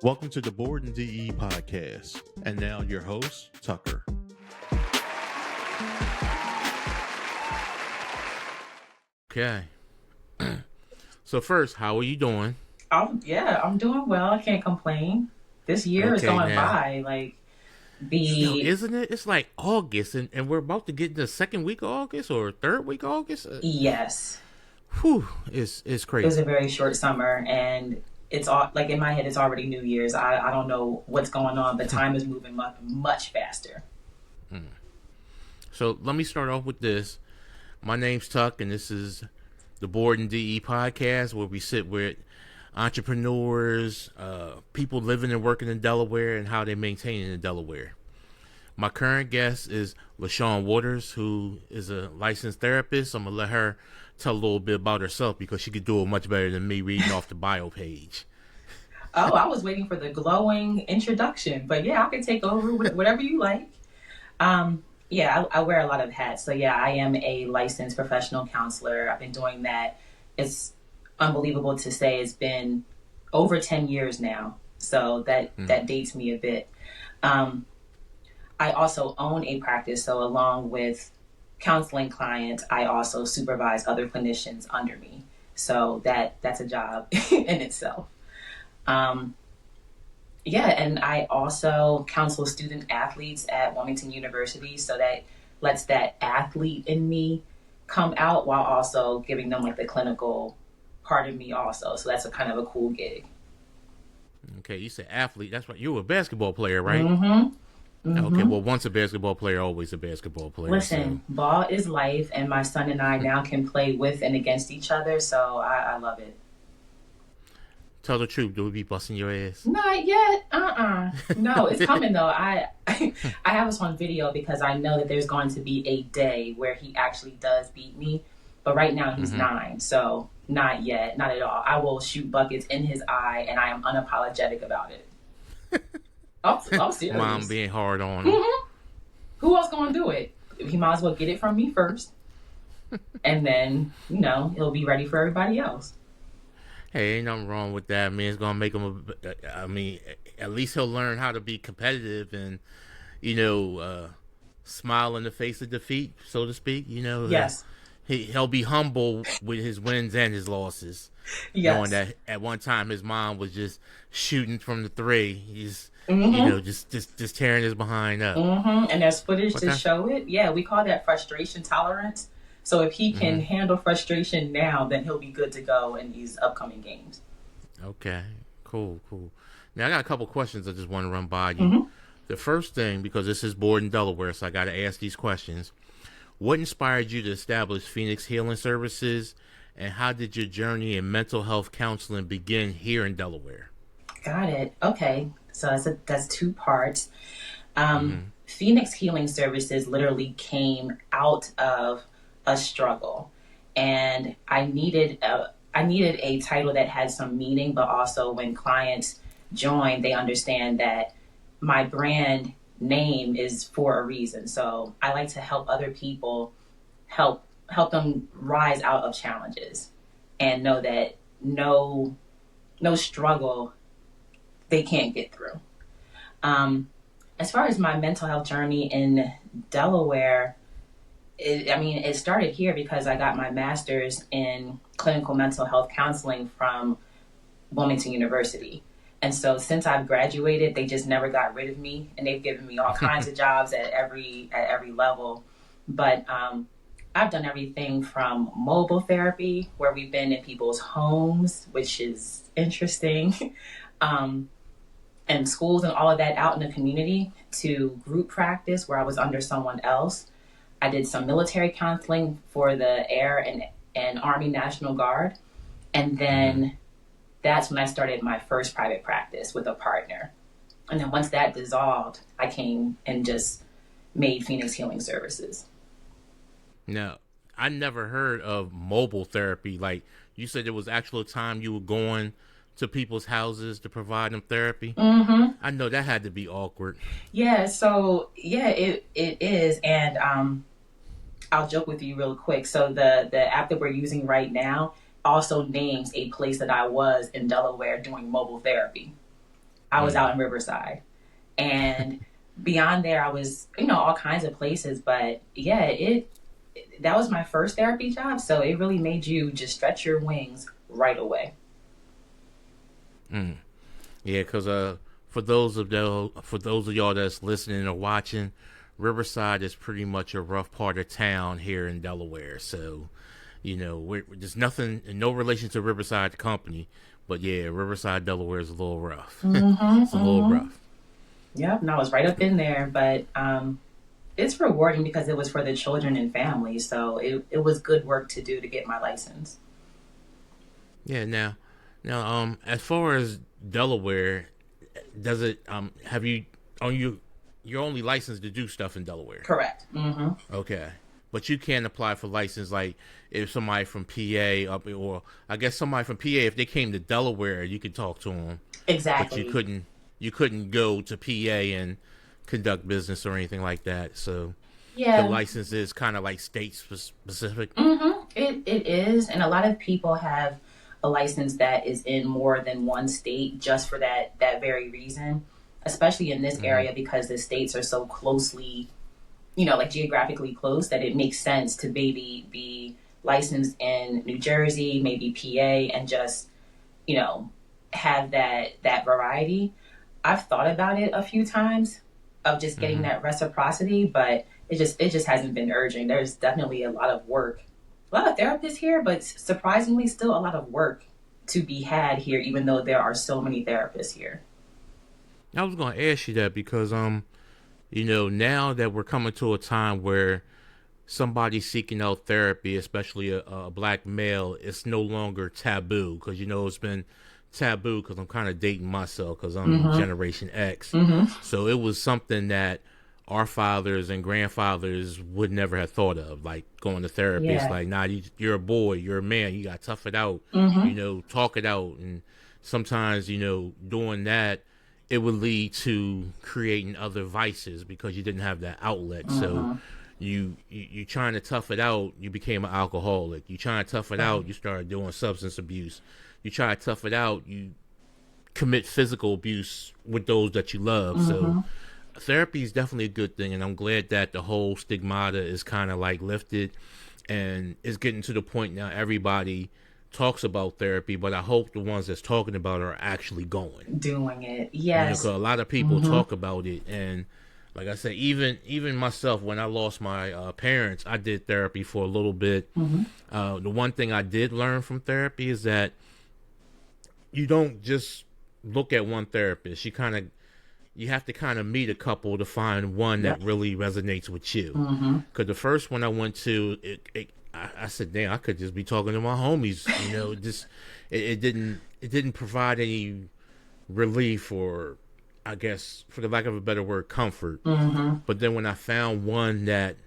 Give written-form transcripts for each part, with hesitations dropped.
Welcome to the BOREDinDE podcast. And now your host, Tucker. Okay. So first, how are you doing? I'm doing well. I can't complain. This year is going by like isn't it? It's like August, and we're about to get in the second week of August or third week of August. Yes. Whew, it's crazy. It was a very short summer, and it's all like in my head. It's already New Year's. I don't know what's going on, but time is moving much faster. So let me start off with this. My name's Tuck, and this is the BOREDinDE podcast, where we sit with entrepreneurs, people living and working in Delaware, and how they maintain it in Delaware. My current guest is LaShawn Waters, who is a licensed therapist. I'm gonna let her tell a little bit about herself because she could do it much better than me reading off the bio page. Oh, I was waiting for the glowing introduction, but yeah, I can take over with whatever you like. I wear a lot of hats. So yeah, I am a licensed professional counselor. I've been doing that. It's unbelievable to say it's been over 10 years now. So that dates me a bit. I also own a practice. So along with counseling clients, I also supervise other clinicians under me. So that's a job in itself. And I also counsel student athletes at Wilmington University, so that lets that athlete in me come out while also giving them like the clinical part of me also. So that's a kind of a cool gig. Okay, you said athlete. That's right. You were a basketball player, right? Mm-hmm. Okay, well, once a basketball player, always a basketball player. Listen, ball is life, and my son and I now can play with and against each other, so I love it. Tell the truth, do we be busting your ass? Not yet. No, it's coming though. I have this on video because I know that there's going to be a day where he actually does beat me. But right now he's 9, so not yet, not at all. I will shoot buckets in his eye, and I am unapologetic about it. I'm serious. Mom being hard on him. Mm-hmm. Who else gonna do it? He might as well get it from me first, and then he'll be ready for everybody else. Hey, ain't nothing wrong with that. I mean, it's gonna make him. At least he'll learn how to be competitive and, smile in the face of defeat, so to speak. Yes. He'll be humble with his wins and his losses. Yes. Knowing that at one time his mom was just shooting from the 3. He's, just tearing his behind up. And there's footage to show it. Yeah, we call that frustration tolerance. So if he can handle frustration now, then he'll be good to go in these upcoming games. Okay, cool. Now, I got a couple questions I just want to run by you. The first thing, because this is Bored in Delaware, so I got to ask these questions. What inspired you to establish Phoenix Healing Services, and how did your journey in mental health counseling begin here in Delaware? Got it. Okay, so that's 2 parts. Phoenix Healing Services literally came out of a struggle, and I needed a title that had some meaning, but also when clients join, they understand that my brand name is for a reason. So I like to help other people, help them rise out of challenges, and know that no struggle they can't get through. As far as my mental health journey in Delaware, it started here because I got my master's in clinical mental health counseling from Wilmington University. And so since I've graduated, they just never got rid of me, and they've given me all kinds of jobs at every level. But I've done everything from mobile therapy, where we've been in people's homes, which is interesting, and schools and all of that out in the community, to group practice where I was under someone else. I did some military counseling for the Air and Army National Guard. And then that's when I started my first private practice with a partner. And then once that dissolved, I came and just made Phoenix Healing Services. Now, I never heard of mobile therapy. Like you said, there was actual time you were going to people's houses to provide them therapy. Mm-hmm. I know that had to be awkward. Yeah. So yeah, it is, and I'll joke with you real quick. So the app that we're using right now also names a place that I was in Delaware doing mobile therapy. I was out in Riverside, and beyond there, I was, all kinds of places. But yeah, that was my first therapy job, so it really made you just stretch your wings right away. Yeah, because for those of y'all that's listening or watching, Riverside is pretty much a rough part of town here in Delaware. So, there's nothing, no relation to Riverside the company, but yeah, Riverside, Delaware is a little rough. It's a little rough. Yep, and I was right up in there, but it's rewarding because it was for the children and families, so it was good work to do to get my license. Yeah, now, as far as Delaware, does it have you on you're only licensed to do stuff in Delaware? Correct. Mm-hmm. Okay, but you can apply for license like if somebody from PA or I guess somebody from PA, if they came to Delaware, you could talk to them. Exactly. But you couldn't go to PA and conduct business or anything like that. So yeah, the license is kind of like state specific. Mm-hmm. It is, and a lot of people have a license that is in more than one state just for that very reason, especially in this area because the states are so closely, like geographically close that it makes sense to maybe be licensed in New Jersey, maybe PA, and just, have that variety. I've thought about it a few times of just getting that reciprocity, but it just hasn't been urgent. There's definitely a lot of work. A lot of therapists here, but surprisingly still a lot of work to be had here, even though there are so many therapists here. I was going to ask you that because, now that we're coming to a time where somebody seeking out therapy, especially a black male, it's no longer taboo because, it's been taboo because I'm kind of dating myself because I'm Generation X. So it was something that our fathers and grandfathers would never have thought of, like going to therapy. Yeah. It's like, nah, you're a boy, you're a man, you got to tough it out, talk it out. And sometimes, doing that, it would lead to creating other vices because you didn't have that outlet. So you trying to tough it out, you became an alcoholic. You trying to tough it out, you started doing substance abuse. You try to tough it out, you commit physical abuse with those that you love. So therapy is definitely a good thing, and I'm glad that the whole stigmata is kind of like lifted and it's getting to the point now everybody talks about therapy, but I hope the ones that's talking about it are actually doing it. Yes. Because a lot of people talk about it, and like I said, even myself, when I lost my parents, I did therapy for a little bit. The one thing I did learn from therapy is that you don't just look at one therapist. You have to kind of meet a couple to find one that really resonates with you. Because the first one I went to, I said, damn, I could just be talking to my homies. It didn't provide any relief or, I guess, for the lack of a better word, comfort. But then when I found one that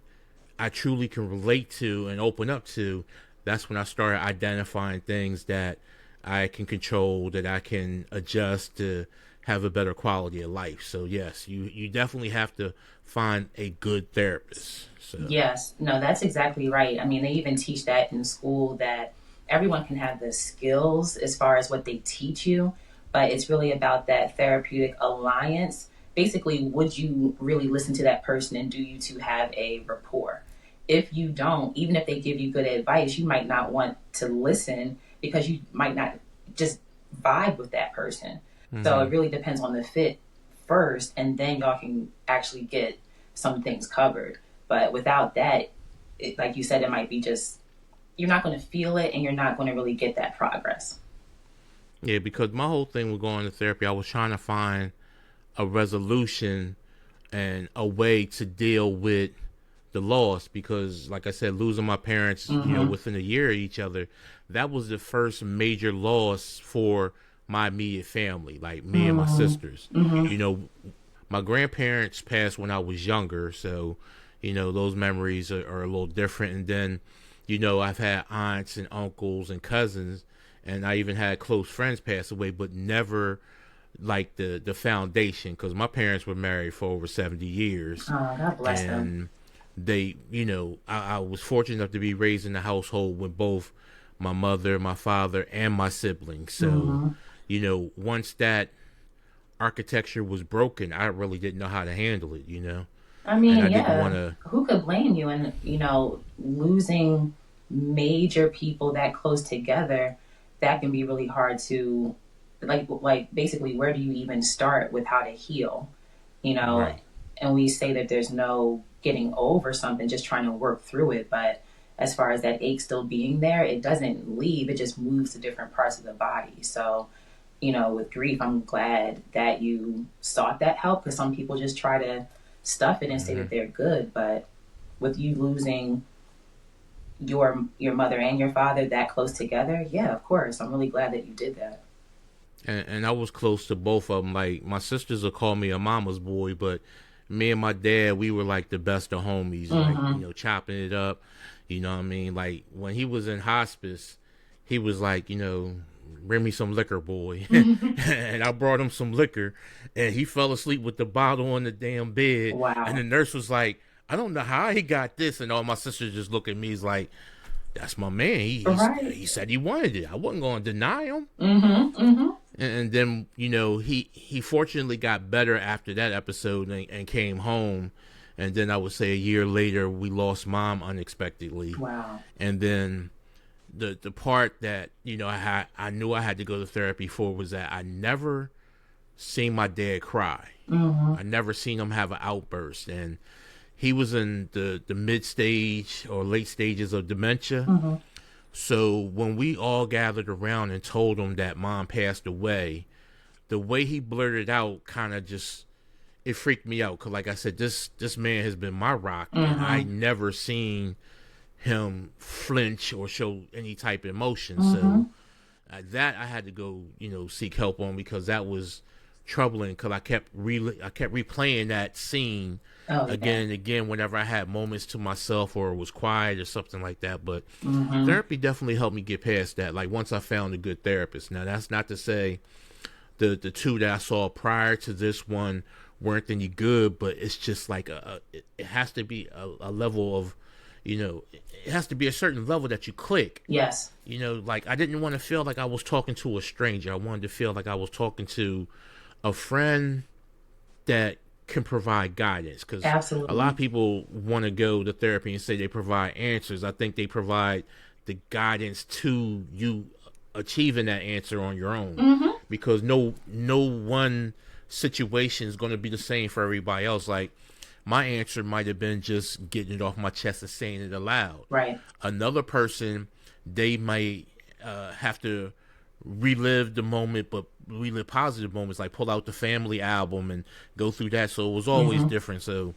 I truly can relate to and open up to, that's when I started identifying things that I can control, that I can adjust to have a better quality of life. So yes, you definitely have to find a good therapist. So. Yes, no, that's exactly right. I mean, they even teach that in school, that everyone can have the skills as far as what they teach you, but it's really about that therapeutic alliance. Basically, would you really listen to that person, and do you two have a rapport? If you don't, even if they give you good advice, you might not want to listen because you might not just vibe with that person. So it really depends on the fit first, and then y'all can actually get some things covered. But without that, like you said, it might be just, you're not going to feel it, and you're not going to really get that progress. Yeah, because my whole thing with going to therapy, I was trying to find a resolution and a way to deal with the loss, because like I said, losing my parents, within a year of each other, that was the first major loss for my immediate family, like me and my sisters. My grandparents passed when I was younger, so those memories are a little different. And then you know, I've had aunts and uncles and cousins, and I even had close friends pass away, but never like the foundation, because my parents were married for over 70 years. Oh, God bless them. And they, you know, I was fortunate enough to be raised in a household with both my mother, my father, and my siblings. So, you know, once that architecture was broken, I really didn't know how to handle it, you know. I mean, And I yeah, didn't want to. who could blame you? And, you know, losing major people that close together, that can be really hard to, like basically, where do you even start with how to heal? You know, Right. and we say that there's no getting over something, just trying to work through it. But as far as that ache still being there, it doesn't leave, it just moves to different parts of the body. So, you know, with grief, I'm glad that you sought that help, because some people just try to stuff it and say that they're good. But with you losing your mother and your father that close together, yeah, of course, I'm really glad that you did that. And I was close to both of them. Like, my sisters will call me a mama's boy, but me and my dad, we were like the best of homies, like, you know, chopping it up. You know what I mean? Like, when he was in hospice, he was like, you know, bring me some liquor, boy. And I brought him some liquor, and he fell asleep with the bottle on the damn bed. Wow. And the nurse was like, I don't know how he got this. And all my sisters just look at me, he's like, that's my man. He said he wanted it. I wasn't going to deny him. And then, you know, he fortunately got better after that episode and came home. And then I would say a year later, we lost Mom unexpectedly. Wow. And then the part that, you know, I knew I had to go to therapy for was that I never seen my dad cry. I never seen him have an outburst. And he was in the mid stage or late stages of dementia. So when we all gathered around and told him that Mom passed away, the way he blurted out kind of just, it freaked me out. Because like I said, this man has been my rock. And I never seen him flinch or show any type of emotion. So that I had to go, you know, seek help on, because that was troubling, because I kept replaying that scene again and again whenever I had moments to myself or was quiet or something like that. But therapy definitely helped me get past that. Like, once I found a good therapist. Now, that's not to say the two that I saw prior to this one weren't any good, but it's just like it has to be a level of, you know, it has to be a certain level that you click. Yes. You know, like, I didn't want to feel like I was talking to a stranger. I wanted to feel like I was talking to a friend that can provide guidance, because a lot of people want to go to therapy and say they provide answers. I think they provide the guidance to you achieving that answer on your own, because no one situation is going to be the same for everybody else. Like, my answer might have been just getting it off my chest and saying it aloud. Right. Another person, they might have to relive the moment, but relive positive moments, like pull out the family album and go through that. So it was always different. So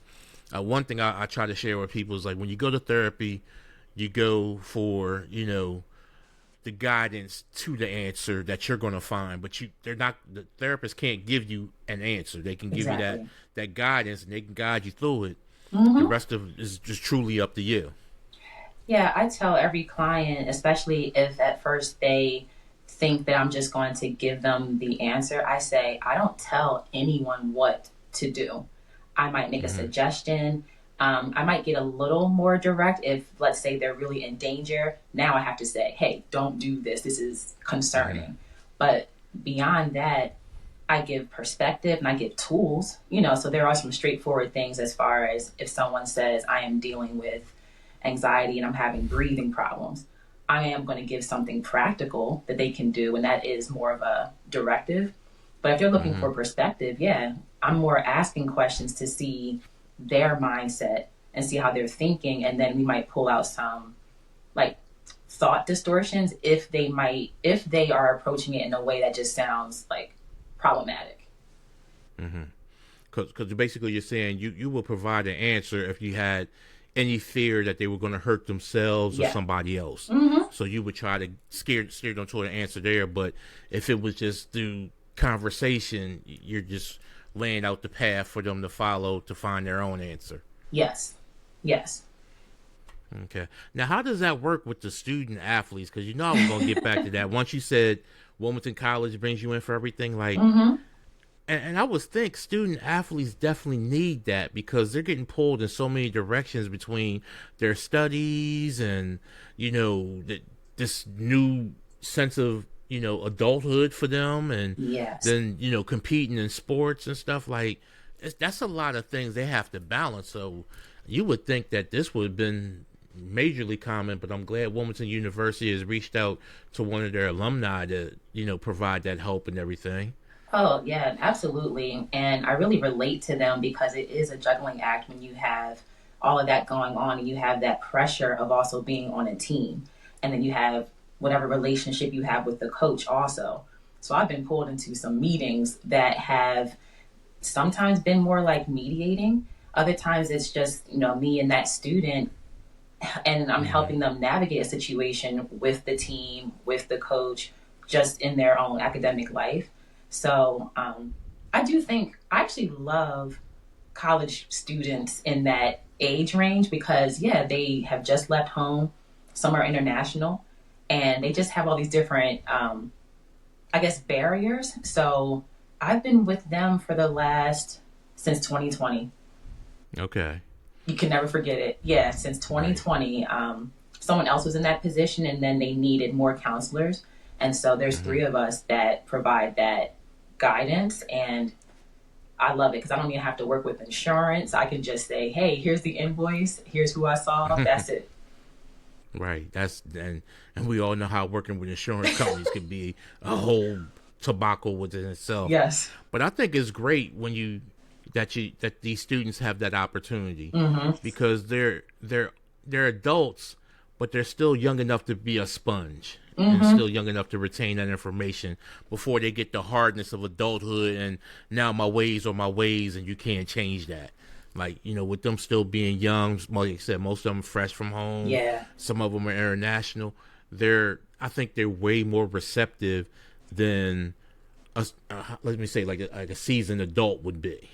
one thing I try to share with people is, like, when you go to therapy, you go for, you know, the guidance to the answer that you're going to find, but the therapist can't give you an answer. They can give you that guidance, and they can guide you through it. The rest of it is just truly up to you. Yeah, I tell every client, especially if at first they think that I'm just going to give them the answer, I say, I don't tell anyone what to do. I might make a suggestion. I might get a little more direct if, let's say, they're really in danger. Now I have to say, hey, don't do this. This is concerning. But beyond that, I give perspective and I give tools, you know, so there are some straightforward things as far as if someone says I am dealing with anxiety and I'm having breathing problems, I am going to give something practical that they can do, and that is more of a directive. But if they're looking for perspective, yeah, I'm more asking questions to see their mindset and see how they're thinking, and then we might pull out some like thought distortions if they are approaching it in a way that just sounds like problematic. Because basically you're saying you will provide an answer if you had any fear that they were going to hurt themselves or somebody else. So you would try to steer them toward an answer there. But if it was just through conversation, you're just laying out the path for them to follow to find their own answer. Yes. Okay. Now, how does that work with the student athletes? Because I was going to get back to that. Once you said Wilmington College brings you in for everything, like, and I would think student athletes definitely need that because they're getting pulled in so many directions between their studies and, this new sense of, adulthood for them, and then, competing in sports and stuff. Like, that's a lot of things they have to balance. So you would think that this would have been majorly common, but I'm glad Wilmington University has reached out to one of their alumni to, provide that help and everything. Oh, yeah, absolutely. And I really relate to them because it is a juggling act when you have all of that going on and you have that pressure of also being on a team. And then you have whatever relationship you have with the coach also. So I've been pulled into some meetings that have sometimes been more like mediating. Other times it's just, me and that student, and I'm helping them navigate a situation with the team, with the coach, just in their own academic life. So I do think I actually love college students in that age range because, they have just left home. Some are international, and they just have all these different, barriers. So I've been with them for since 2020. Okay. You can never forget it. Yeah, since 2020, someone else was in that position, and then they needed more counselors. And so there's three of us that provide that guidance, and I love it because I don't even have to work with insurance. I can just say, hey, here's the invoice, here's who I saw, that's it. Right. And we all know how working with insurance companies can be a whole tobacco within itself. Yes. But I think it's great when that these students have that opportunity because they're adults, but they're still young enough to be a sponge. And still young enough to retain that information before they get the hardness of adulthood and now my ways are my ways and you can't change that. Like, with them still being young, like I said, most of them fresh from home. Yeah. Some of them are international. I think they're way more receptive than, let me say, like a seasoned adult would be.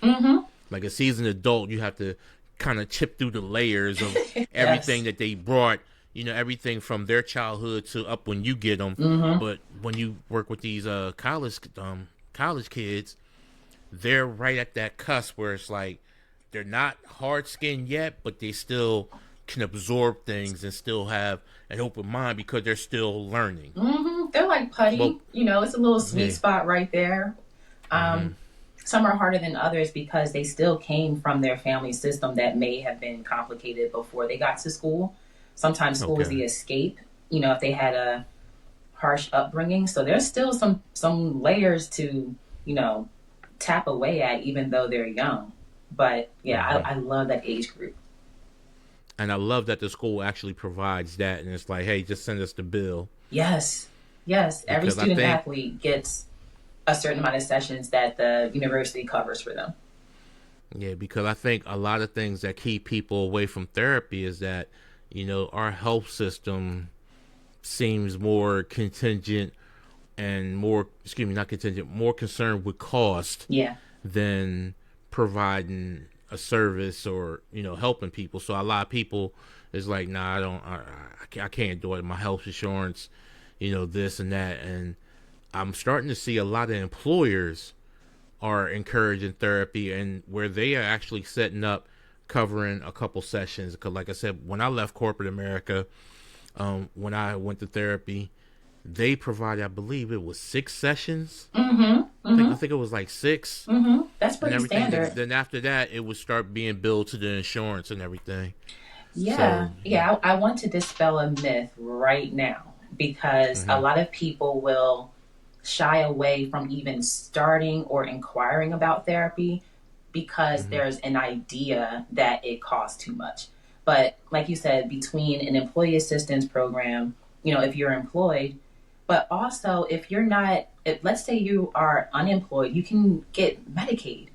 Like a seasoned adult, you have to kind of chip through the layers of everything that they brought. Everything from their childhood to up when you get them. But when you work with these college kids, they're right at that cusp where it's like they're not hard-skinned yet, but they still can absorb things and still have an open mind because they're still learning. They're like putty. It's a little sweet spot right there. Some are harder than others because they still came from their family system that may have been complicated before they got to school. Sometimes school is the escape, if they had a harsh upbringing. So there's still some layers to, tap away at, even though they're young. But I love that age group. And I love that the school actually provides that. And it's like, hey, just send us the bill. Yes. Every student athlete gets a certain amount of sessions that the university covers for them. Yeah, because I think a lot of things that keep people away from therapy is that, our health system seems more contingent and more concerned with cost than providing a service or, helping people. So a lot of people is like, nah, I can't do it. My health insurance, this and that. And I'm starting to see a lot of employers are encouraging therapy and where they are actually setting up covering a couple sessions. Because like I said, when I left corporate America, when I went to therapy, they provided, I believe it was 6 sessions. I think it was like 6. That's pretty standard. Then after that, it would start being billed to the insurance and everything. I want to dispel a myth right now because a lot of people will shy away from even starting or inquiring about therapy because there's an idea that it costs too much. But like you said, between an employee assistance program, if you're employed, but also if you're not, let's say you are unemployed, you can get Medicaid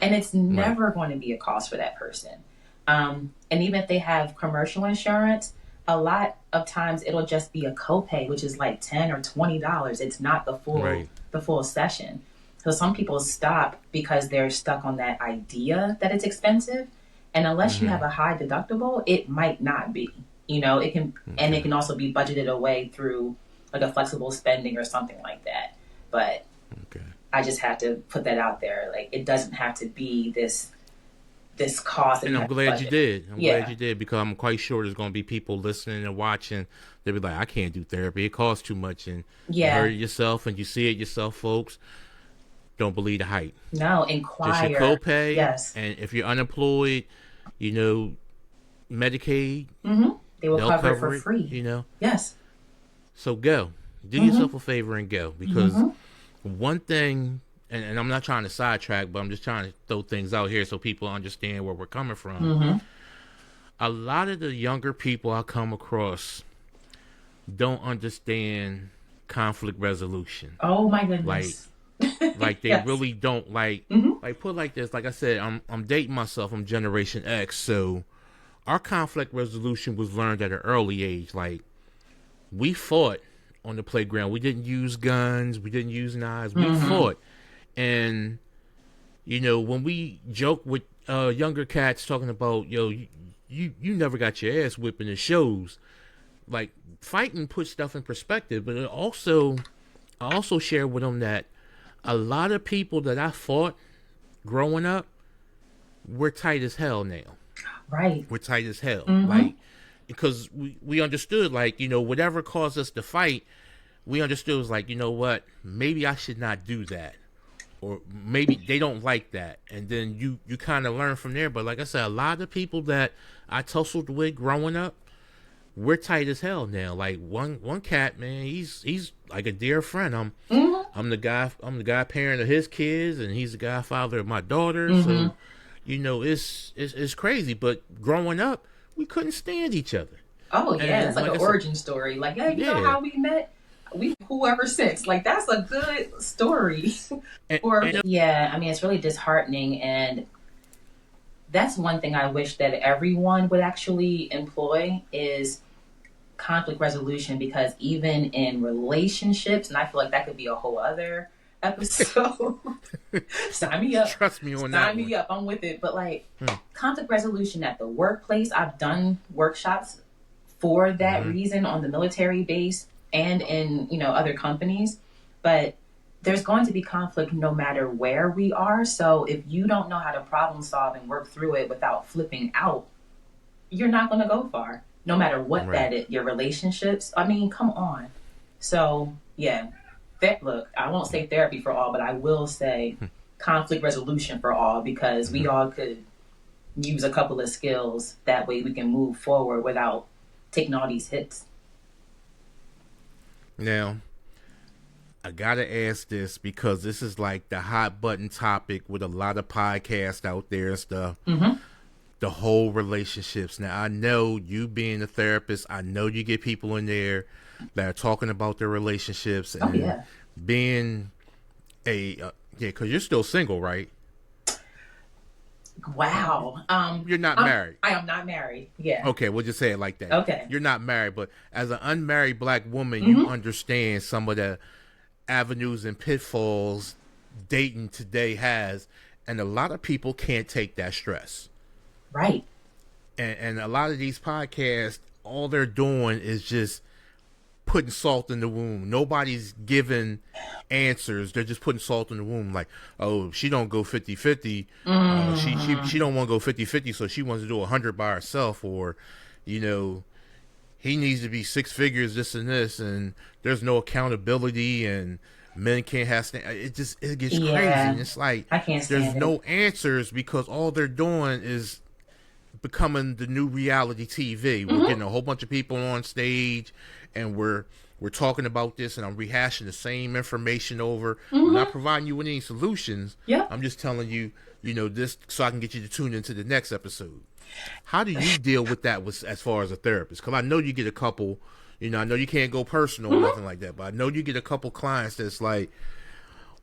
and it's never going to be a cost for that person. And even if they have commercial insurance, a lot of times it'll just be a copay, which is like $10 or $20. It's not the full session. So some people stop because they're stuck on that idea that it's expensive. And unless you have a high deductible, it might not be. It can, and it can also be budgeted away through like a flexible spending or something like that. But I just had to put that out there. Like, it doesn't have to be this cost. And I'm glad you did. I'm glad you did, because I'm quite sure there's going to be people listening and watching. They'll be like, I can't do therapy. It costs too much. And you heard it yourself, and you see it yourself, folks. Don't believe the hype. No, inquire. Just your copay. Yes. And if you're unemployed, Medicaid. Mm-hmm. They'll cover it for free. Yes. So go. Do yourself a favor and go. Because one thing, and I'm not trying to sidetrack, but I'm just trying to throw things out here so people understand where we're coming from. A lot of the younger people I come across don't understand conflict resolution. Oh my goodness. Like they really don't like put it like this. Like I said, I'm dating myself. I'm Generation X, so our conflict resolution was learned at an early age. Like, we fought on the playground. We didn't use guns. We didn't use knives. We fought. And, when we joke with younger cats talking about, you never got your ass whipped in the shows. Like, fighting puts stuff in perspective. But I also share with them that a lot of people that I fought growing up, we're tight as hell now. Right. We're tight as hell. Like, because we understood, like, whatever caused us to fight, we understood was like, what, maybe I should not do that. Or maybe they don't like that. And then you kind of learn from there. But like I said, a lot of people that I tussled with growing up, we're tight as hell now. Like, one cat, man, he's like a dear friend. I'm the guy parent of his kids, and he's the godfather of my daughter. So, it's crazy. But growing up, we couldn't stand each other. Oh yeah, it's like an origin story. Like, you know how we met? We cool ever since. Like, that's a good story. It's really disheartening, and that's one thing I wish that everyone would actually employ is conflict resolution, because even in relationships, and I feel like that could be a whole other episode. Sign me up. Trust me on that. Sign me up. I'm with it. But conflict resolution at the workplace, I've done workshops for that reason on the military base and in, other companies. But there's going to be conflict no matter where we are. So if you don't know how to problem solve and work through it without flipping out, you're not going to go far. No matter what that is, your relationships. I mean, come on. So, yeah. Look, I won't say therapy for all, but I will say conflict resolution for all, because we all could use a couple of skills. That way we can move forward without taking all these hits. Now, I gotta ask this, because this is like the hot button topic with a lot of podcasts out there and stuff. The whole relationships. Now, I know you being a therapist, I know you get people in there that are talking about their relationships and being because you're still single, right? Wow. You're not married. I am not married. Yeah. Okay, we'll just say it like that. Okay. You're not married, but as an unmarried black woman, you understand some of the avenues and pitfalls dating today has, and a lot of people can't take that stress. Right. And a lot of these podcasts, all they're doing is just putting salt in the wound. Nobody's giving answers. They're just putting salt in the wound. Like, oh, she don't go 50-50. She don't want to go 50-50, so she wants to do 100 by herself. Or, he needs to be 6 figures, this and this, and there's no accountability, and men can't have it gets crazy. And it's like, I can't stand there's no answers, because all they're doing is becoming the new reality TV. We're getting a whole bunch of people on stage, and we're talking about this, and I'm rehashing the same information over. I'm not providing you with any solutions. I'm just telling you, this so I can get you to tune into the next episode. How do you deal with that as far as a therapist? Because I know you get a couple, I know you can't go personal or nothing like that, but I know you get a couple clients that's like,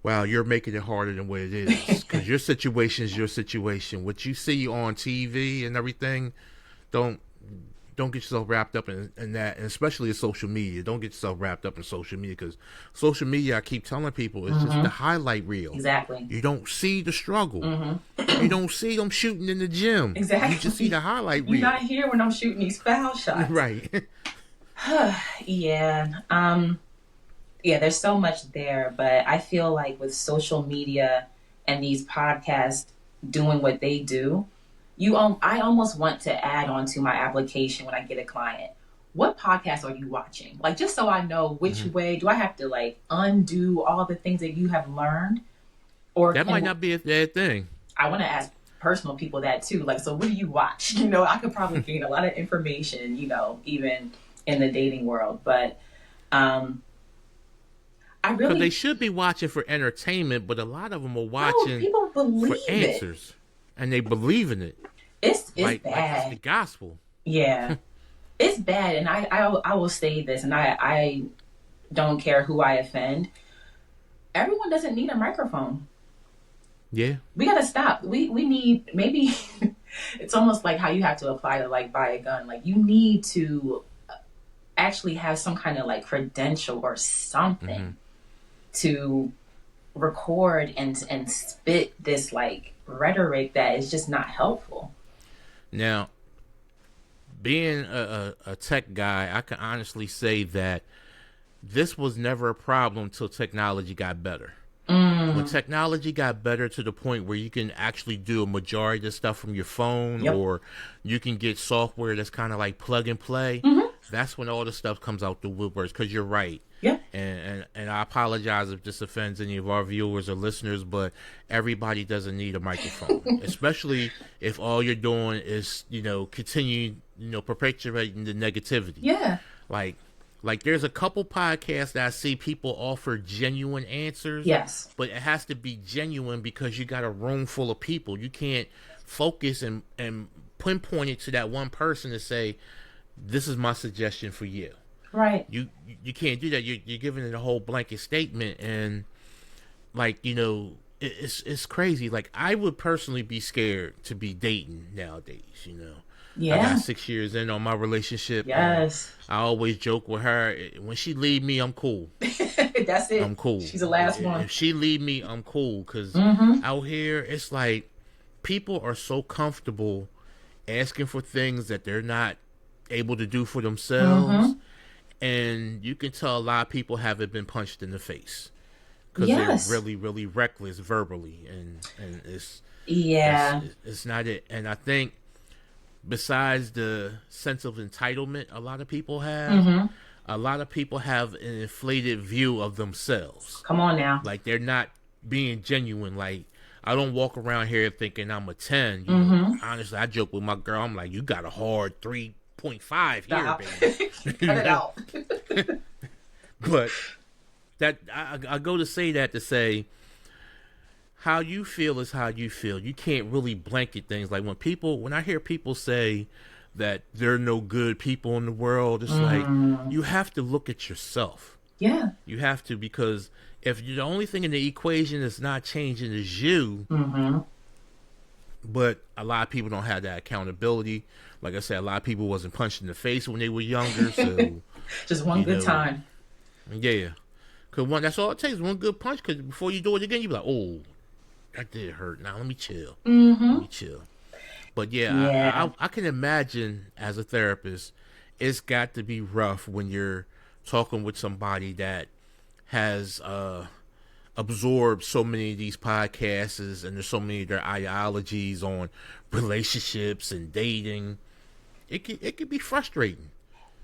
wow, you're making it harder than what it is, because your situation is your situation. What you see on TV and everything, don't don't get yourself wrapped up in that, and especially in social media. Don't get yourself wrapped up in social media, because social media, I keep telling people, is just the highlight reel. Exactly. You don't see the struggle. You don't see them shooting in the gym. Exactly. You just see the highlight reel. You're not here when I'm shooting these foul shots. Right. Yeah. Yeah, there's so much there, but I feel like with social media and these podcasts doing what they do, I almost want to add on to my application when I get a client. What podcast are you watching? Like, just so I know which way, do I have to like undo all the things that you have learned? Or that might not be a bad thing. I want to ask personal people that too. Like, so what do you watch? You know, I could probably gain a lot of information, you know, even in the dating world. But I really, they should be watching for entertainment, but a lot of them are watching people believe for answers, and they believe in it. It's like, bad. Like it's the gospel. Yeah, it's bad, and I will say this, and I don't care who I offend. Everyone doesn't need a microphone. Yeah, we gotta stop. We need, maybe it's almost like how you have to apply to like buy a gun. Like, you need to actually have some kind of like credential or something to record and spit this like rhetoric that is just not helpful. Now, being a tech guy, I can honestly say that this was never a problem till technology got better. When technology got better to the point where you can actually do a majority of stuff from your phone, or you can get software that's kind of like plug and play, that's when all the stuff comes out the woodworks, because you're right. Yeah. And I apologize if this offends any of our viewers or listeners, but everybody doesn't need a microphone, especially if all you're doing is, you know, continue, you know, perpetuating the negativity. Yeah. Like there's a couple podcasts that I see people offer genuine answers. Yes. But it has to be genuine because you got a room full of people. You can't focus and pinpoint it to that one person to say, this is my suggestion for you. Right. You can't do that. You're giving it a whole blanket statement, and like, you know, it's crazy. Like, I would personally be scared to be dating nowadays, you know. Yeah. I got 6 years in on my relationship. Yes. I always joke with her, when she leave me, I'm cool. That's it. I'm cool. She's the last one. If she leave me, I'm cool. Because out here, it's like people are so comfortable asking for things that they're not able to do for themselves. And you can tell a lot of people haven't been punched in the face because they're really, really reckless verbally. And it's not it. And I think, besides the sense of entitlement a lot of people have, a lot of people have an inflated view of themselves. Come on now. Like, they're not being genuine. Like, I don't walk around here thinking I'm a 10. You know? Honestly, I joke with my girl. I'm like, you got a hard 3.5 here, baby. Cut it out. But that I go to say that to say, how you feel is how you feel. You can't really blanket things. Like, when I hear people say that there are no good people in the world, it's like, you have to look at yourself. Yeah. You have to, because if the only thing in the equation that's not changing is you, but a lot of people don't have that accountability. Like I said, a lot of people wasn't punched in the face when they were younger, so just one good time. Yeah. Because that's all it takes, one good punch, because before you do it again, you be like, oh, that did hurt. Now let me chill. Let me chill. But I can imagine, as a therapist, it's got to be rough when you're talking with somebody that has absorbed so many of these podcasts, and there's so many of their ideologies on relationships and dating. It could be frustrating.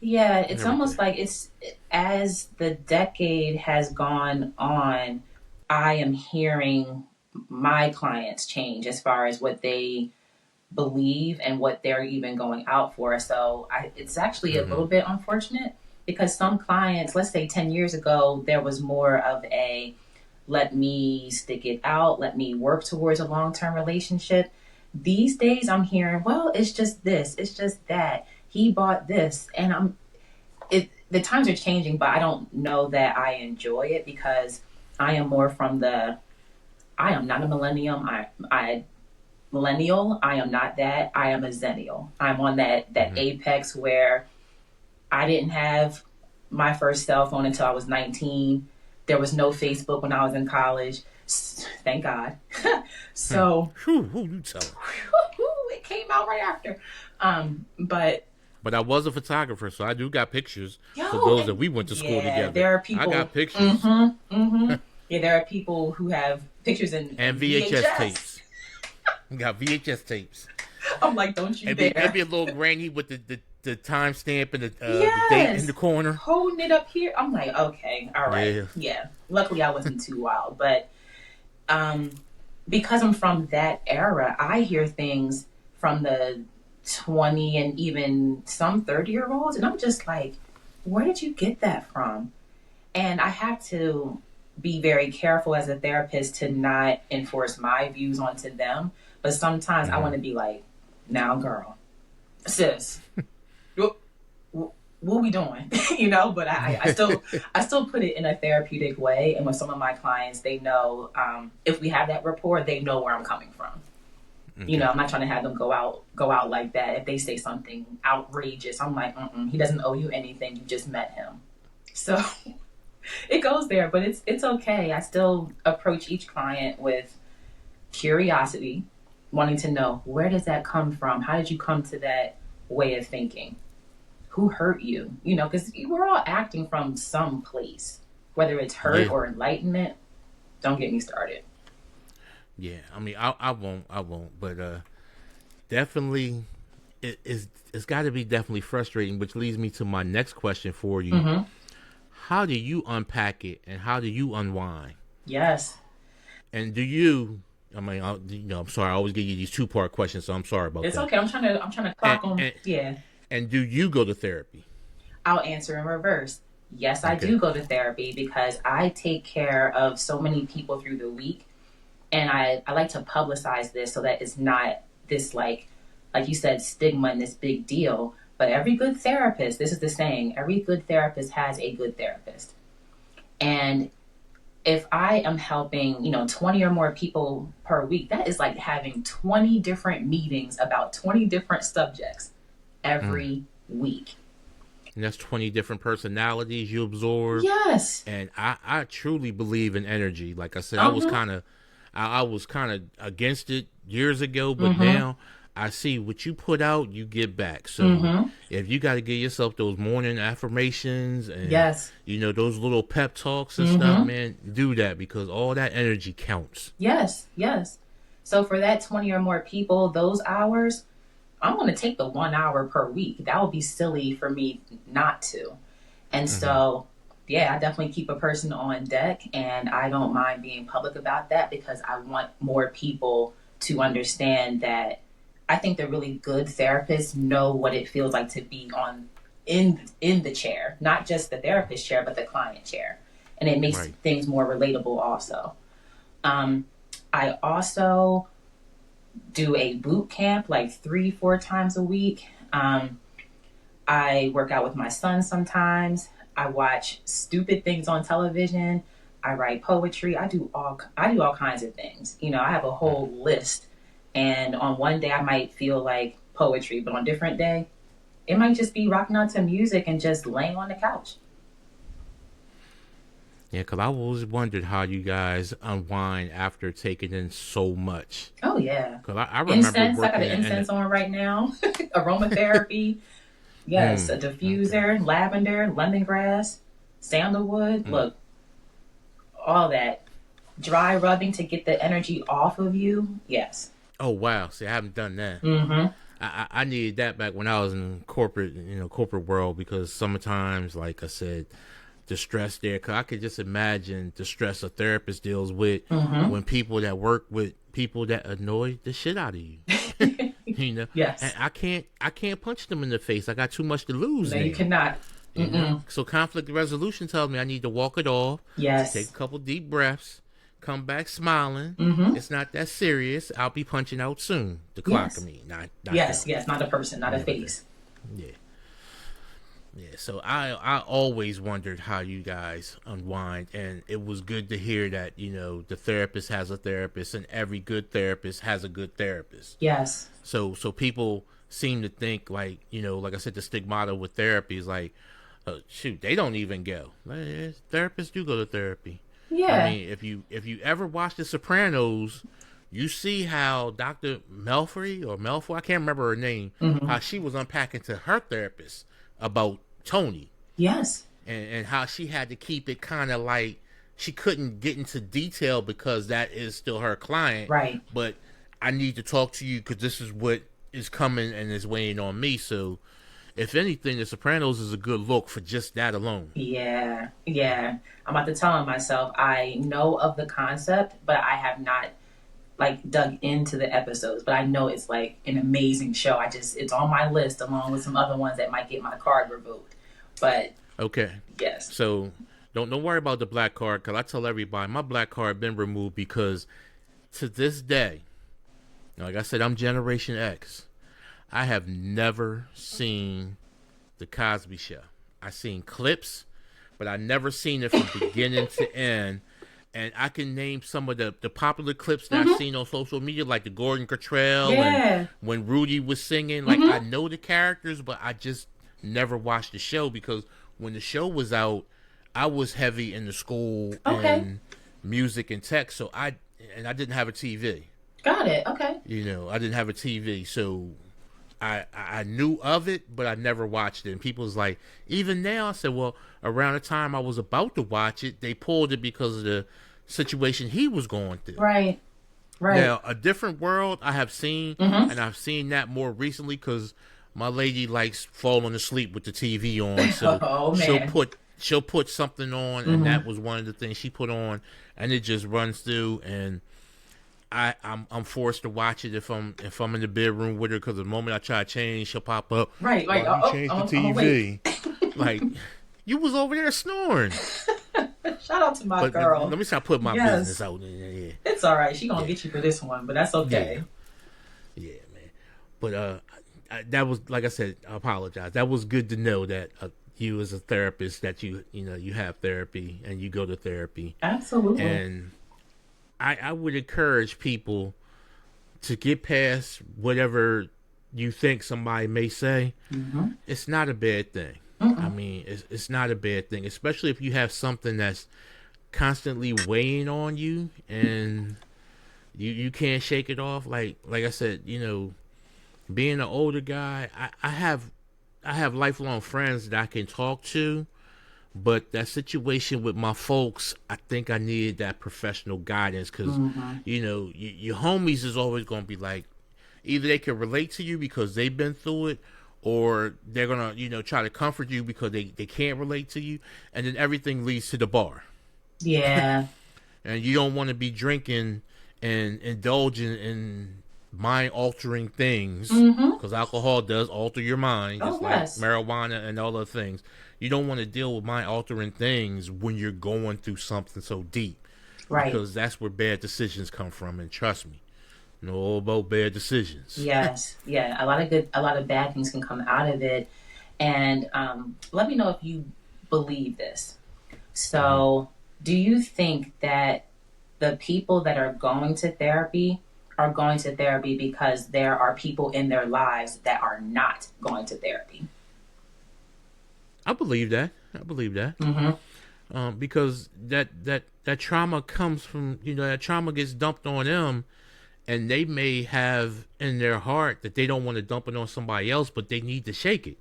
Yeah, it's almost like it's, as the decade has gone on, I am hearing my clients change as far as what they believe and what they're even going out for. So it's actually a little bit unfortunate, because some clients, let's say 10 years ago, there was more of a, let me stick it out, let me work towards a long-term relationship. These days I'm hearing, well, it's just this, it's just that, he bought this, and the times are changing, but I don't know that I enjoy it, because I am more from I am not a millennium. I millennial. I am not that. I am a zennial. I'm on that apex where I didn't have my first cell phone until I was 19. There was no Facebook when I was in college. Thank God. So Who you telling? it came out right after. But I was a photographer, so I do got pictures Yo, for those that we went to school together. There are people. I got pictures. Yeah, there are people who have pictures and VHS tapes. We got VHS tapes. I'm like, don't you It'd dare. be a little granny with the timestamp and the date in the corner. Holding it up here. I'm like, okay, all right. Yeah. Luckily, I wasn't too wild. But because I'm from that era, I hear things from the 20 and even some 30-year-olds. And I'm just like, where did you get that from? And I have to be very careful as a therapist to not enforce my views onto them. But sometimes I want to be like, now, girl, sis, what we doing? But I still put it in a therapeutic way. And with some of my clients, they know if we have that rapport, they know where I'm coming from. Okay. I'm not trying to have them go out like that. If they say something outrageous, I'm like, he doesn't owe you anything. You just met him. So it goes there, but it's okay. I still approach each client with curiosity, wanting to know, where does that come from? How did you come to that way of thinking? Who hurt you? Because we're all acting from some place, whether it's hurt or enlightenment. Don't get me started. Yeah, I mean, I won't, but definitely, it's got to be definitely frustrating, which leads me to my next question for you. How do you unpack it, and how do you unwind? Yes. And do you? I mean, I'm sorry, I always give you these 2-part questions, so I'm sorry about that. It's okay. I'm trying to clock on. Yeah. And do you go to therapy? I'll answer in reverse. Yes, I do go to therapy because I take care of so many people through the week. And I like to publicize this so that it's not this, like you said, stigma and this big deal. But every good therapist, this is the saying, every good therapist has a good therapist. And if I am helping, 20 or more people per week, that is like having 20 different meetings about 20 different subjects every week. And that's 20 different personalities you absorb. Yes. And I truly believe in energy. Like I said, I was kind of against it years ago, but now I see what you put out, you get back. So if you got to give yourself those morning affirmations and those little pep talks and stuff, man, do that because all that energy counts. Yes. So for that 20 or more people, those hours, I'm going to take the 1 hour per week. That would be silly for me not to. And so, yeah, I definitely keep a person on deck, and I don't mind being public about that because I want more people to understand that I think the really good therapists know what it feels like to be in the chair, not just the therapist chair, but the client chair. And it makes things more relatable also. I also do a boot camp like 3-4 times a week. I work out with my son sometimes. I watch stupid things on television. I write poetry. I do all kinds of things. I have a whole list. And on one day I might feel like poetry, but on a different day, it might just be rocking out to music and just laying on the couch. Yeah, because I always wondered how you guys unwind after taking in so much. Oh, yeah. Because I remember incense. I got an incense on right now. Aromatherapy. Yes, a diffuser, lavender, lemongrass, sandalwood. Look, all that. Dry rubbing to get the energy off of you. Yes. Oh, wow. See, I haven't done that. I needed that back when I was in corporate world because sometimes, like I said, the stress there, because I could just imagine the stress a therapist deals with when people that work with people that annoy the shit out of you. Yes. And I can't punch them in the face. I got too much to lose. No, you cannot. So conflict resolution tells me I need to walk it off. Yes. Take a couple deep breaths. Come back smiling. It's not that serious. I'll be punching out soon. The clock, I mean, not yes, not a person, not a face. Yeah. Yeah, so I always wondered how you guys unwind, and it was good to hear that, you know, the therapist has a therapist, and every good therapist has a good therapist. Yes. So people seem to think, like, you know, like I said, the stigmata with therapy is like, shoot, they don't even go. Therapists do go to therapy. Yeah. I mean, if you ever watch The Sopranos, you see how Dr. Malfoy, I can't remember her name, how she was unpacking to her therapist about Tony. Yes. And how she had to keep it kind of like she couldn't get into detail because that is still her client. Right. But I need to talk to you because this is what is coming and is weighing on me. So, if anything, The Sopranos is a good look for just that alone. Yeah. I'm about to tell myself I know of the concept, but I have not like dug into the episodes. But I know it's like an amazing show. It's on my list along with some other ones that might get my card revoked. But okay, yes. So don't worry about the black card, because I tell everybody my black card been removed because to this day, like I said, I'm Generation X. I have never seen the Cosby Show. I seen clips, but I never seen it from beginning to end. And I can name some of the popular clips that I've seen on social media, like the Gordon Cottrell and when Rudy was singing. Like, I know the characters, but I just never watched the show because when the show was out, I was heavy in the school and music and tech. So I didn't have a TV. Got it. Okay. You know, I didn't have a TV, so I knew of it, but I never watched it. And people was like, even now, I said, well, around the time I was about to watch it, they pulled it because of the situation he was going through. Right. Now, A Different World I have seen, and I've seen that more recently because my lady likes falling asleep with the TV on, so she'll put something on, and that was one of the things she put on, and it just runs through, and I'm forced to watch it if I'm in the bedroom with her, because the moment I try to change, she'll pop up. Right, like change the TV. Like, you was over there snoring. Shout out to my girl. Let me start putting my business out. Yeah. It's all right. She gonna get you for this one, but that's okay. Yeah, man. But that was, like I said, I apologize. That was good to know that you as a therapist, that you have therapy and you go to therapy. Absolutely. And I would encourage people to get past whatever you think somebody may say. It's not a bad thing. I mean, it's not a bad thing, especially if you have something that's constantly weighing on you and you can't shake it off. Like I said, you know, being an older guy, I have lifelong friends that I can talk to, but that situation with my folks, I think I needed that professional guidance because, you know, your homies is always going to be like, either they can relate to you because they've been through it, or they're going to, you know, try to comfort you because they can't relate to you. And then everything leads to the bar. Yeah. And you don't want to be drinking and indulging in mind-altering things, because alcohol does alter your mind, just like marijuana and all other things. You don't want to deal with mind-altering things when you're going through something so deep. Right. Because that's where bad decisions come from, and trust me, know about bad decisions. Yes. Yeah. A lot of bad things can come out of it. And let me know if you believe this. So, do you think that the people that are going to therapy because there are people in their lives that are not going to therapy? I believe that. Because that trauma comes from, you know, that trauma gets dumped on them, and they may have in their heart that they don't want to dump it on somebody else, but they need to shake it.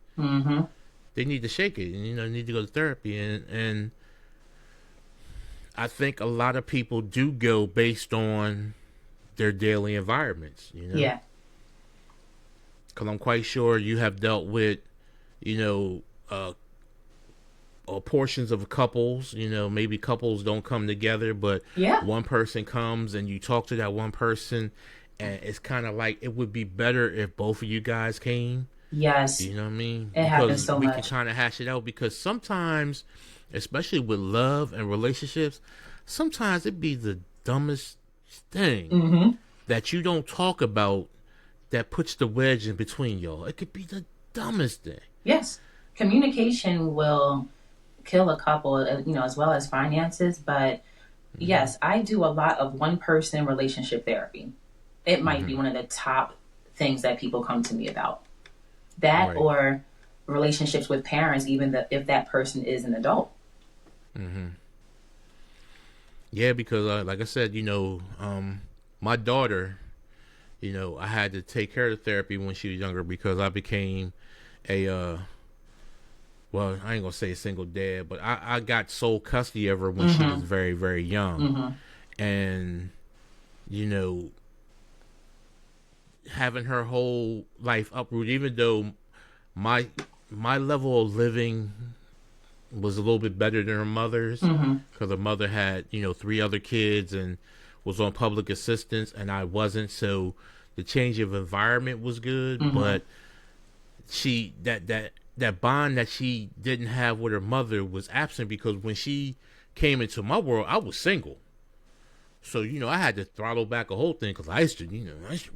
They need to shake it, and, you know, need to go to therapy. And I think a lot of people do go based on their daily environments, you know? Yeah. Because I'm quite sure you have dealt with, you know, portions of couples, you know, maybe couples don't come together, but one person comes and you talk to that one person, and it's kind of like, it would be better if both of you guys came. Yes. You know what I mean? It happens so much. We can kind of hash it out, because sometimes, especially with love and relationships, sometimes it be the dumbest thing that you don't talk about that puts the wedge in between y'all. It could be the dumbest thing. Yes. communication will kill a couple, as well as finances. But yes, I do a lot of one-person relationship therapy. It might be one of the top things that people come to me about. That Right. or relationships with parents, if that person is an adult. Yeah, because like I said, my daughter, I had to take her to therapy when she was younger because I became a, well, I ain't gonna say a single dad, but I got sole custody of her when she was very, very young. And, having her whole life uprooted, even though my level of living was a little bit better than her mother's, because her mother had 3 other kids and was on public assistance, and I wasn't. So the change of environment was good, but she that bond that she didn't have with her mother was absent, because when she came into my world, I was single. So, I had to throttle back a whole thing, because I used to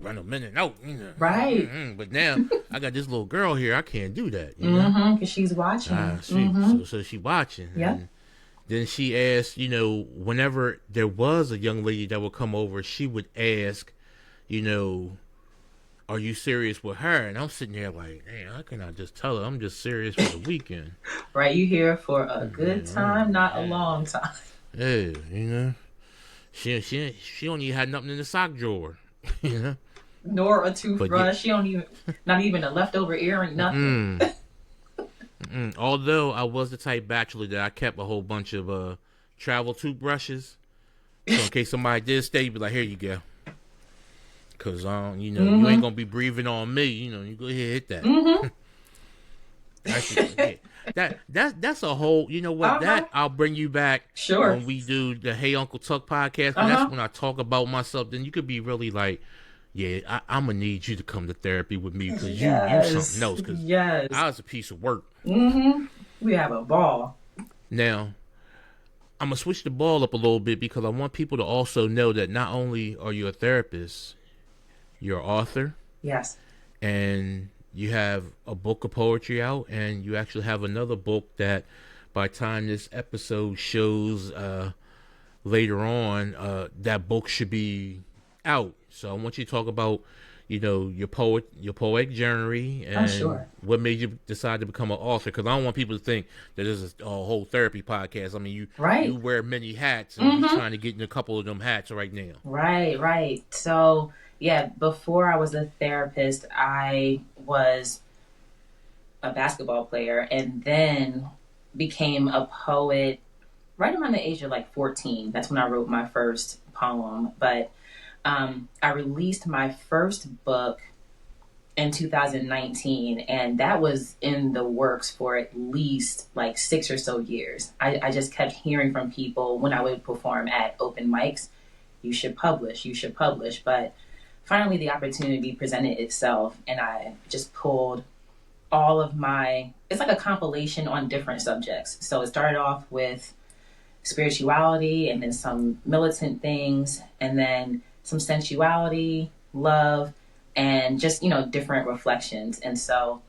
run a minute out, Right. But now I got this little girl here. I can't do that, Because she's watching. So she watching. Yep. And then she asked, whenever there was a young lady that would come over, she would ask, are you serious with her? And I'm sitting there like, man, how can I just tell her I'm just serious for the weekend? Right, you here for a good time, not a long time. Yeah, She don't even had nothing in the sock drawer, Nor a toothbrush. She don't even, not even a leftover earring, nothing. Although I was the type bachelor that I kept a whole bunch of travel toothbrushes, so in case somebody did stay, you'd be like, here you go. Cause you ain't gonna be breathing on me. You go ahead, hit that. That's a whole. You know what? That I'll bring you back. Sure. When we do the Hey Uncle Tuck podcast, that's when I talk about myself. Then you could be really like, yeah, I'm gonna need you to come to therapy with me, because you something else. Because I was a piece of work. We have a ball. Now, I'm gonna switch the ball up a little bit, because I want people to also know that not only are you a therapist, you're an author. Yes. And you have a book of poetry out, and you actually have another book that by the time this episode shows later on, that book should be out. So I want you to talk about, your poetic journey, and what made you decide to become an author. Because I don't want people to think that this is a whole therapy podcast. I mean, you wear many hats, and you're trying to get in a couple of them hats right now. Right. So, yeah, before I was a therapist, I was a basketball player, and then became a poet right around the age of like 14. That's when I wrote my first poem. But I released my first book in 2019, and that was in the works for at least like 6 or so years. I just kept hearing from people when I would perform at open mics, you should publish. But finally the opportunity presented itself, and I just pulled all of it's like a compilation on different subjects. So it started off with spirituality, and then some militant things, and then some sensuality, love, and just, different reflections. And so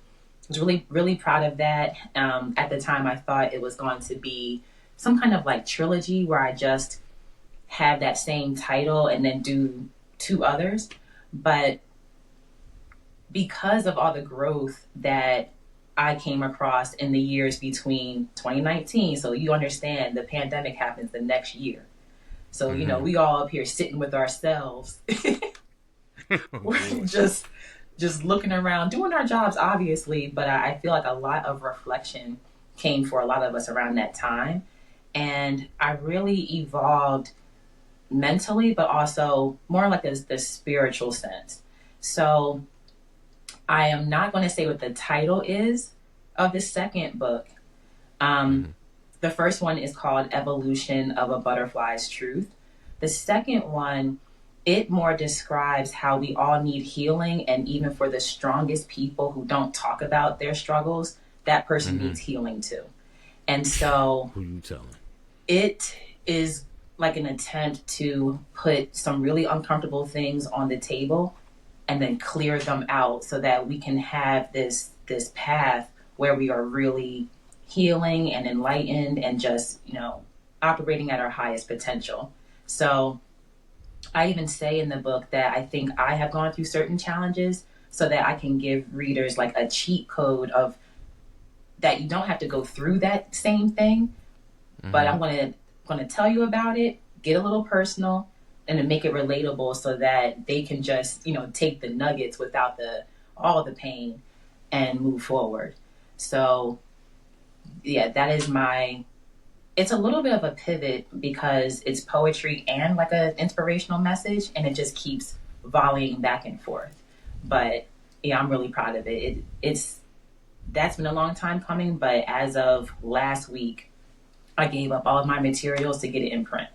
I was really, really proud of that. At the time, I thought it was going to be some kind of like trilogy where I just have that same title and then do 2 others. But because of all the growth that I came across in the years between 2019, so you understand the pandemic happens the next year. So, we all up here sitting with ourselves, just looking around, doing our jobs, obviously. But I feel like a lot of reflection came for a lot of us around that time. And I really evolved mentally, but also more like the spiritual sense. So I am not going to say what the title is of the second book. The first one is called Evolution of a Butterfly's Truth. The second one, it more describes how we all need healing, and even for the strongest people who don't talk about their struggles, that person needs healing too. And so who you telling? It is like an attempt to put some really uncomfortable things on the table and then clear them out so that we can have this path where we are really healing and enlightened and just, operating at our highest potential. So I even say in the book that I think I have gone through certain challenges so that I can give readers like a cheat code of that you don't have to go through that same thing, but I'm going to tell you about it, get a little personal, and to make it relatable so that they can just, take the nuggets without all the pain and move forward. So yeah, that is it's a little bit of a pivot because it's poetry and like an inspirational message, and it just keeps volleying back and forth. But yeah, I'm really proud of it. That's been a long time coming, but as of last week, I gave up all of my materials to get it in print.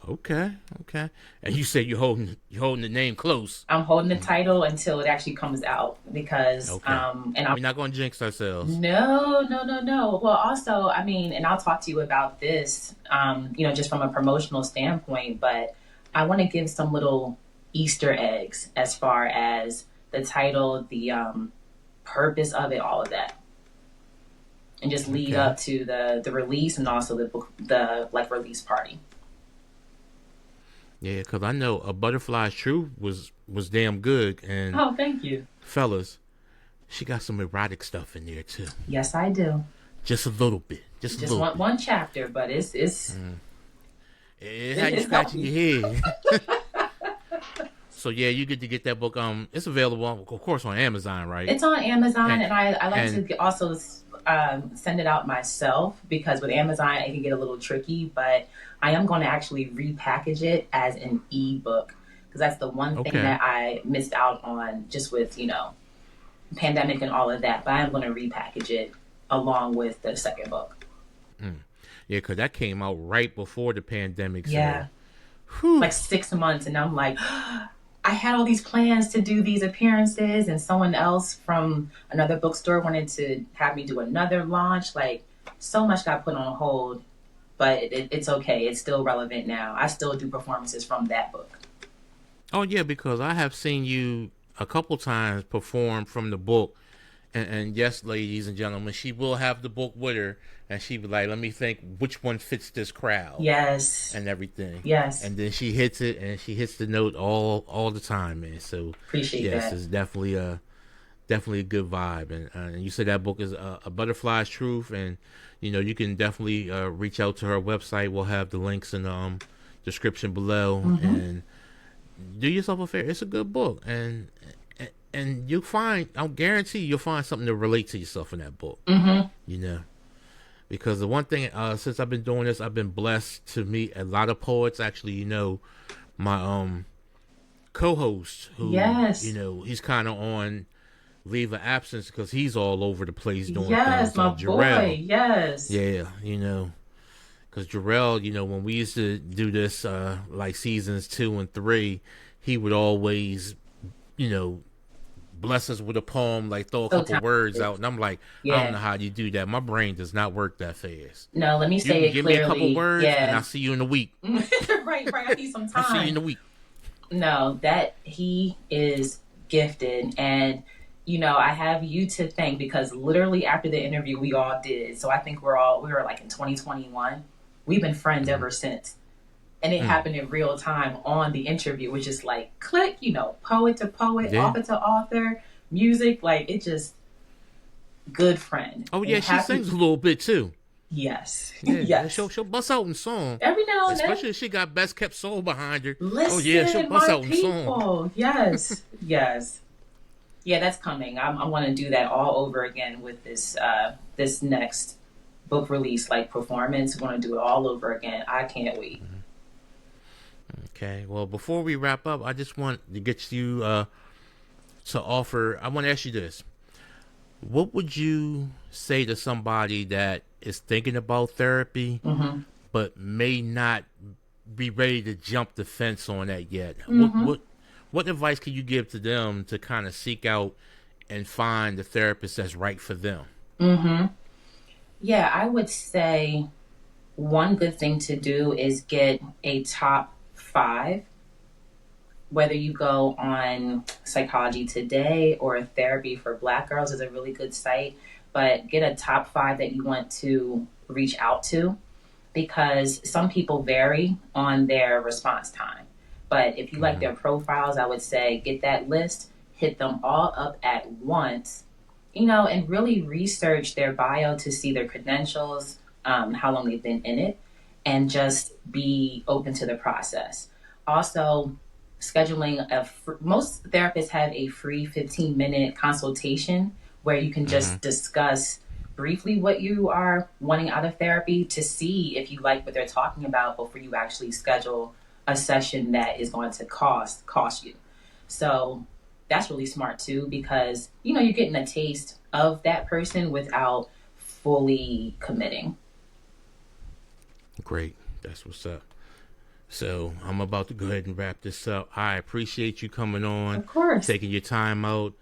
Okay. And you said you're holding the name close. I'm holding the title until it actually comes out because, and we're not going to jinx ourselves. No. Well, also, and I'll talk to you about this, just from a promotional standpoint, but I want to give some little Easter eggs as far as the title, the purpose of it, all of that, and just lead up to the release and also the release party. Yeah, because I know A Butterfly's Truth was damn good. And oh, thank you. Fellas, she got some erotic stuff in there, too. Yes, I do. Just a little bit. Just a little bit. One chapter, but it's It had you scratching your head. So, yeah, you get that book. It's available, of course, on Amazon, right? It's on Amazon, and I like to also send it out myself because with Amazon, it can get a little tricky, but I am going to actually repackage it as an ebook because that's the one thing that I missed out on just with, pandemic and all of that. But I am going to repackage it along with the second book. Yeah, because that came out right before the pandemic. Yeah. Like 6 months. And I'm like, I had all these plans to do these appearances, and someone else from another bookstore wanted to have me do another launch. Like, so much got put on hold. But it's okay. It's still relevant now. I still do performances from that book. Oh, yeah, because I have seen you a couple times perform from the book. And yes, ladies and gentlemen, she will have the book with her. And she be like, let me think which one fits this crowd. Yes. And everything. Yes. And then she hits it, and she hits the note all the time, man. So, appreciate that. Yes, it's definitely a good vibe. And you said that book is A Butterfly's Truth, and you can definitely reach out to her website. We'll have the links in the description below. And do yourself a favor. It's a good book, and you'll find, I'll guarantee you'll find something to relate to yourself in that book. Because the one thing, since I've been doing this, I've been blessed to meet a lot of poets. Actually, my co-host, who he's kind of on leave of absence because he's all over the place doing things. My boy. Yes. Yeah, because Jarrell, when we used to do this, like seasons 2 and 3, he would always, bless us with a poem, like throw a couple words out, and I'm like, I don't know how you do that. My brain does not work that fast. No, let me say it give clearly. Me a couple words, and I'll see you in a week. right. I need some time. I'll see you in a week. No, that he is gifted, and I have you to thank because literally after the interview we all did. So I think we were like in 2021. We've been friends ever since. And it happened in real time on the interview, which is like click, poet to poet, author to author, music, like it just good friend. Oh yeah, she sings a little bit too. Yes. Yeah, yes. She'll bust out in song. Every now and then. Especially if she got Best Kept Soul behind her. Listen, oh yeah, she'll bust out in song. Yes. Yes. Yeah, that's coming. I want to do that all over again with this this next book release, like performance. I want to do it all over again. I can't wait. Okay. Well, before we wrap up, I just want to get you to offer. I want to ask you this: what would you say to somebody that is thinking about therapy, but may not be ready to jump the fence on that yet? What advice can you give to them to kind of seek out and find the therapist that's right for them? Yeah, I would say one good thing to do is get a top 5 whether you go on Psychology Today or Therapy for Black Girls is a really good site, but get a top 5 that you want to reach out to, because some people vary on their response time. But if you like their profiles, I would say get that list, hit them all up at once, and really research their bio to see their credentials, how long they've been in it, and just be open to the process. Also, scheduling most therapists have a free 15-minute consultation where you can just discuss briefly what you are wanting out of therapy to see if you like what they're talking about before you actually schedule a session that is going to cost you. So that's really smart too, because you're getting a taste of that person without fully committing. Great. That's what's up. So I'm about to go ahead and wrap this up. I appreciate you coming on. Of course. Taking your time out.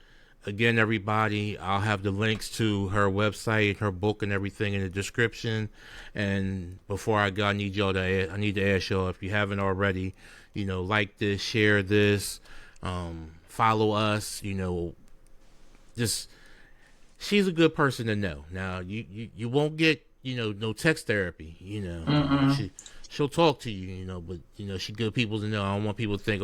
Again, everybody, I'll have the links to her website, her book, and everything in the description. And before I go, I need to ask y'all, if you haven't already, like this, share this, follow us. Just she's a good person to know. Now you won't get no text therapy. She'll talk to you, but she good people to know. I don't want people to think,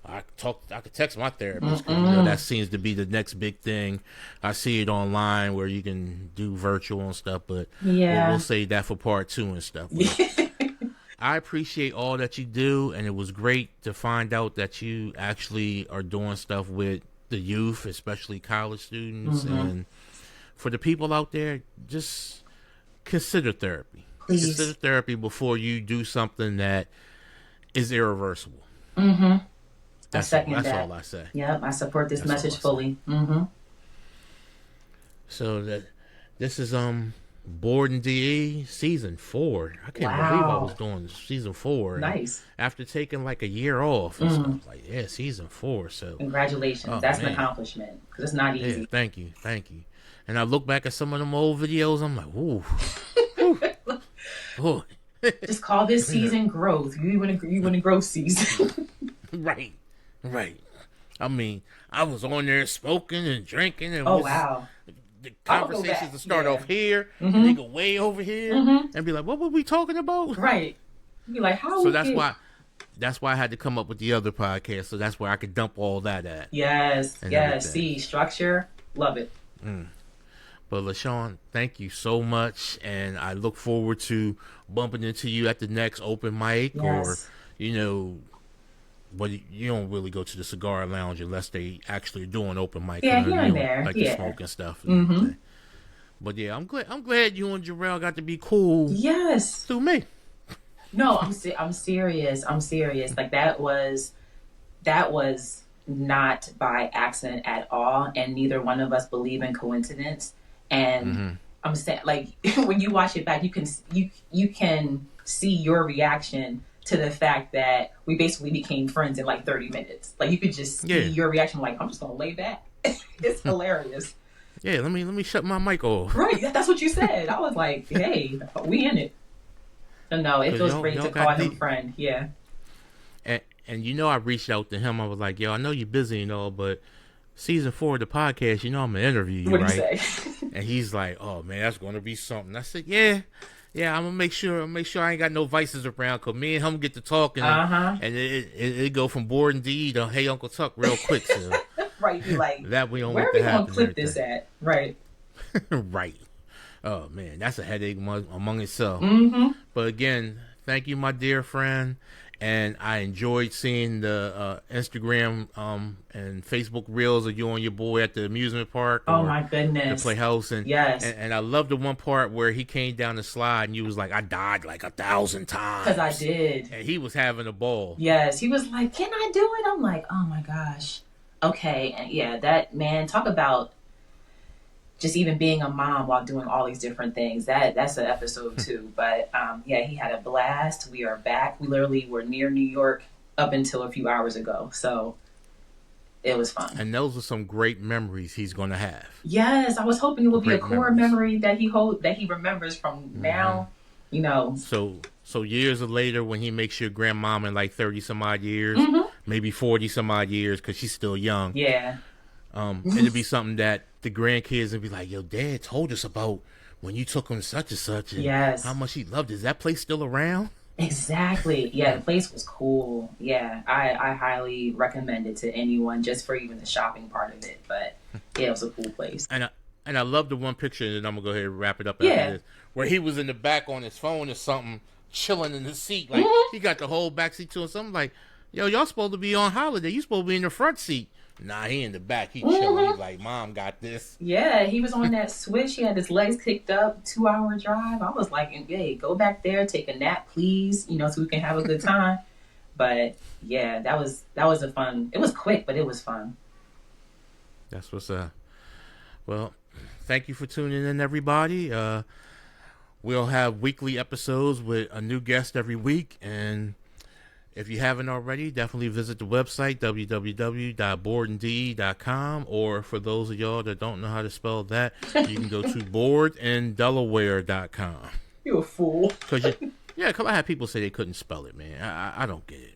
I could text my therapist. That seems to be the next big thing. I see it online where you can do virtual and stuff, but we'll save that for part 2 and stuff. I appreciate all that you do, and it was great to find out that you actually are doing stuff with the youth, especially college students. And for the people out there, just consider therapy. Please. Consider therapy before you do something that is irreversible. That's all I say. Yep, I support this message fully. So this is BOREDinDE season 4. I can't believe I was doing season 4. Nice. After taking like a year off and stuff, season 4. So congratulations, that's an accomplishment, because it's not easy. Yeah, thank you. And I look back at some of them old videos, I'm like, ooh. Ooh. Just call this season growth. You want to growth season. Right. I mean, I was on there smoking and drinking, and wow. The conversations to start off here, and they go way over here, and be like, "What were we talking about?" Right. You're like, how? So that's why I had to come up with the other podcast. So that's where I could dump all that at. Yes. See, structure, love it. But LaShawn, thank you so much, and I look forward to bumping into you at the next open mic, or but you don't really go to the cigar lounge unless they actually are doing open mic. Yeah, here and there, like the smoke and stuff. But yeah, I'm glad you and Jarrell got to be cool. Yes, through me. No, I'm serious. Like that was not by accident at all, and neither one of us believe in coincidence. And I'm saying, like, when you watch it back, you can see your reaction to the fact that we basically became friends in like 30 minutes. Like, you could just see your reaction, like, I'm just gonna lay back. It's hilarious. Yeah, let me shut my mic off. Right, that's what you said. I was like, hey, we in it. So no, it feels great to call him friend. Yeah. And I reached out to him. I was like, yo, I know you're busy and all, but season 4 of the podcast, I'm gonna interview you, What'd right? He say? And he's like, oh man, that's gonna be something. I said, yeah, I'm gonna make sure I ain't got no vices around, cause me and him get to talking, and it go from BOREDinDE to Hey Uncle Tuck real quick. So right, you like that we don't where want are to we happen. Gonna clip this at? Right. Right. Oh man, that's a headache among itself. But again, thank you, my dear friend. And I enjoyed seeing the Instagram and Facebook reels of you and your boy at the amusement park. Oh my goodness. The Playhouse. And I love the one part where he came down the slide and you was like, I died like 1,000 times. Because I did. And he was having a ball. Yes. He was like, can I do it? I'm like, oh my gosh. Okay. And yeah, that man, talk about just even being a mom while doing all these different things. That's an episode too. But he had a blast. We are back. We literally were near New York up until a few hours ago. So it was fun. And those are some great memories he's going to have. Yes, I was hoping it would be a core memory that he remembers from now. So years later, when he makes your grandmom in like 30 some odd years, maybe 40 some odd years because she's still young. Yeah. It'd be something that the grandkids would be like, yo, Dad told us about when you took him such and such and Yes. how much he loved it. Is that place still around? Exactly. Yeah, the place was cool. Yeah, I highly recommend it to anyone just for even the shopping part of it. But yeah, it was a cool place. And I love the one picture, and I'm going to go ahead and wrap it up Yeah. after this, where he was in the back on his phone or something, chilling in the seat. Like, he got the whole back seat to him. Something like, yo, y'all supposed to be on holiday. You supposed to be in the front seat. Nah, he in the back. He chilling. He's like, Mom got this. Yeah, he was on that switch. He had his legs kicked up, 2-hour drive. I was like, hey, go back there, take a nap, please, so we can have a good time. But yeah, that was a fun. It was quick, but it was fun. That's what's up. Well, thank you for tuning in, everybody. We'll have weekly episodes with a new guest every week, and if you haven't already, definitely visit the website, www.BOREDinDE.com, or for those of y'all that don't know how to spell that, you can go to BOREDinDelaware.com. You a fool. Because I had people say they couldn't spell it, man. I don't get it.